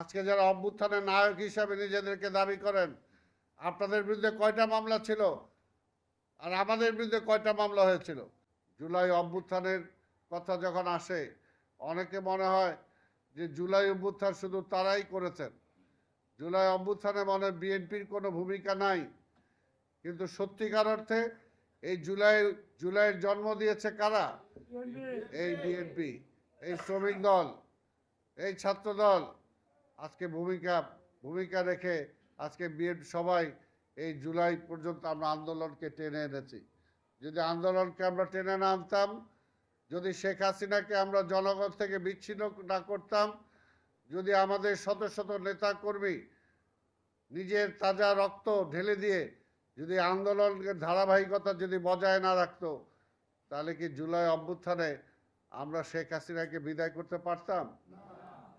আজকে যারা অভ্যুত্থানের নায়ক হিসাবে নিজেদেরকে দাবি করেন, আপনাদের বিরুদ্ধে কয়টা মামলা ছিল আর আমাদের বিরুদ্ধে কয়টা মামলা হয়েছিল? জুলাই অভ্যুত্থানের কথা যখন আসে, অনেকে মনে হয় যে জুলাই অভ্যুত্থান শুধু তারাই করেছেন, জুলাই অভ্যুত্থানে মনে হয় বিএনপির কোনো ভূমিকা নাই। কিন্তু সত্যিকার অর্থে এই জুলাইয়ের জন্ম দিয়েছে কারা? এই বিএনপি, এই শ্রমিক দল, এই ছাত্র দল আজকে ভূমিকা রেখে আজকে সবাই এই জুলাই পর্যন্ত আমরা আন্দোলনকে টেনে এনেছি। যদি আন্দোলনকে আমরা টেনে না আনতাম, যদি শেখ হাসিনাকে আমরা জনগণ থেকে বিচ্ছিন্ন না করতাম, যদি আমাদের শত শত নেতা কর্মী নিজের তাজা রক্ত ঢেলে দিয়ে যদি আন্দোলনের ধারাবাহিকতা যদি বজায় না রাখতো, তাহলে কি জুলাই অভ্যুত্থানে আমরা শেখ হাসিনাকে বিদায় করতে পারতাম?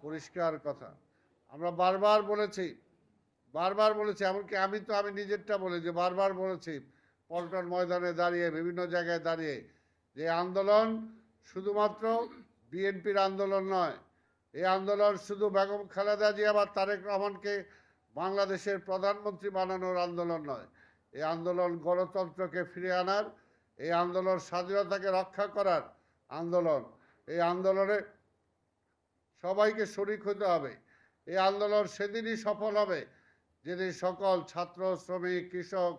পরিষ্কার কথা। আমরা বারবার বলেছি, এমনকি আমি নিজেরটা বলি যে বারবার বলেছি পল্টন ময়দানে দাঁড়িয়ে, বিভিন্ন জায়গায় দাঁড়িয়ে, যে আন্দোলন শুধুমাত্র বিএনপির আন্দোলন নয়। এই আন্দোলন শুধু বেগম খালেদা জিয়া বা তারেক রহমানকে বাংলাদেশের প্রধানমন্ত্রী বানানোর আন্দোলন নয়। এই আন্দোলন গণতন্ত্রকে ফিরে আনার, এই আন্দোলন স্বাধীনতাকে রক্ষা করার আন্দোলন। এই আন্দোলনে সবাইকে শরিক হতে হবে। এই আন্দোলন সেদিনই সফল হবে যেদিন সকল ছাত্র, শ্রমিক, কৃষক,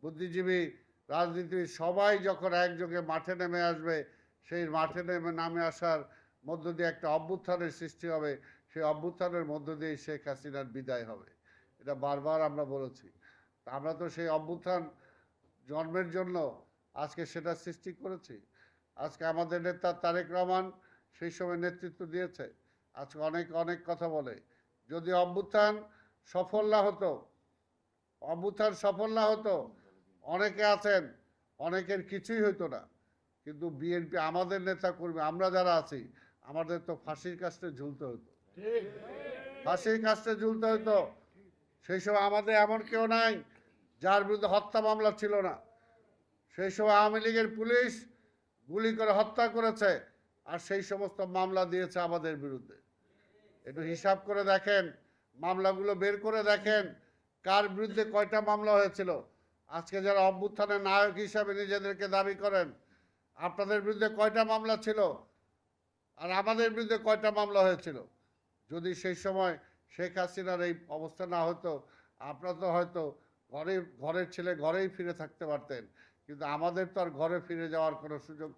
বুদ্ধিজীবী, রাজনীতিবিদ সবাই যখন একযোগে মাঠে নেমে আসবে। সেই মাঠে নামে আসার মধ্য দিয়ে একটা অভ্যুত্থানের সৃষ্টি হবে। সেই অভ্যুত্থানের মধ্য দিয়ে শেখ হাসিনার বিদায় হবে। এটা বারবার আমরা বলেছি। আমরা তো সেই অভ্যুত্থান জন্মের জন্য আজকে সেটা সৃষ্টি করেছি। আজকে আমাদের নেতা তারেক রহমান সেই সময় নেতৃত্ব দিয়েছে। আজকে অনেক কথা বলে। যদি অভ্যুত্থান সফল না হতো, অনেকে আছেন, অনেকের কিছুই হইতো না। কিন্তু বিএনপি, আমাদের নেতা কর্মী, আমরা যারা আছি, আমাদের তো ফাঁসির কাস্টে ঝুলতে হতো। সেই সময় আমাদের এমন কেউ নাই যার বিরুদ্ধে হত্যা মামলা ছিল না। সেই সময় আওয়ামী লীগের পুলিশ গুলি করে হত্যা করেছে, আর সেই সমস্ত মামলা দিয়েছে আমাদের বিরুদ্ধে। একটু হিসাব করে দেখেন, মামলাগুলো বের করে দেখেন কার বিরুদ্ধে কয়টা মামলা হয়েছিল। আজকে যারা অভ্যুত্থানের নায়ক হিসাবে নিজেদেরকে দাবি করেন, আপনাদের বিরুদ্ধে কয়টা মামলা ছিল আর আমাদের বিরুদ্ধে কয়টা মামলা হয়েছিল? যদি সেই সময় শেখ হাসিনার এই অবস্থা না হতো, আপনারা তো হয়তো ঘরের ছেলে ঘরেই ফিরে থাকতে পারতেন। কিন্তু আমাদের তো আর ঘরে ফিরে যাওয়ার কোনো সুযোগ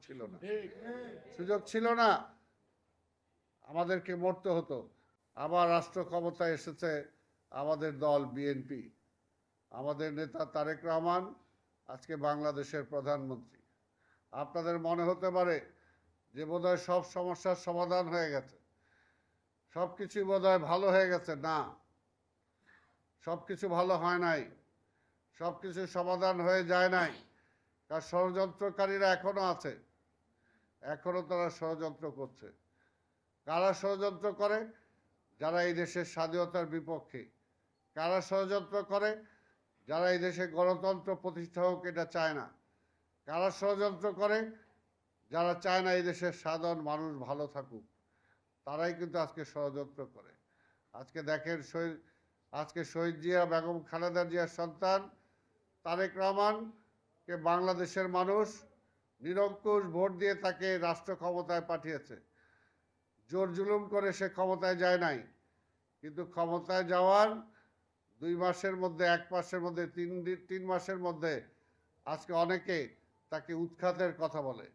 ছিল না। আমাদেরকে মরতে হতো। আবার রাষ্ট্র ক্ষমতায় এসেছে আমাদের দল বিএনপি। আমাদের নেতা তারেক রহমান আজকে বাংলাদেশের প্রধানমন্ত্রী। আপনাদের মনে হতে পারে যে বোধহয় সব সমস্যার সমাধান হয়ে গেছে, সব কিছুই বোধহয় ভালো হয়ে গেছে। না, সব কিছু ভালো হয় নাই, সব কিছু সমাধান হয়ে যায় নাই। কারণ ষড়যন্ত্রকারীরা এখনো আছে, এখনো তারা ষড়যন্ত্র করছে। কারা ষড়যন্ত্র করে? যারা এই দেশের স্বাধীনতার বিপক্ষে। কারা ষড়যন্ত্র করে? যারা এই দেশে গণতন্ত্র প্রতিষ্ঠা হোক এটা চায় না। কারা ষড়যন্ত্র করে? যারা চায় না এই দেশের সাধারণ মানুষ ভালো থাকুক। তারাই কিন্তু আজকে ষড়যন্ত্র করে। আজকে দেখেন, আজকে শহীদ জিয়া, বেগম খালেদা জিয়ার সন্তান তারেক রহমানকে বাংলাদেশের মানুষ নিরঙ্কুশ ভোট দিয়ে তাকে রাষ্ট্র ক্ষমতায় পাঠিয়েছে। জোর জুলুম করে সে ক্ষমতায় যায় নাই, কিন্তু ক্ষমতায় যাওয়ার 2 মাসের মধ্যে, 1 মাসের মধ্যে, 3 মাসের মধ্যে আজকে অনেকে তাকে উৎখাতের কথা বলে।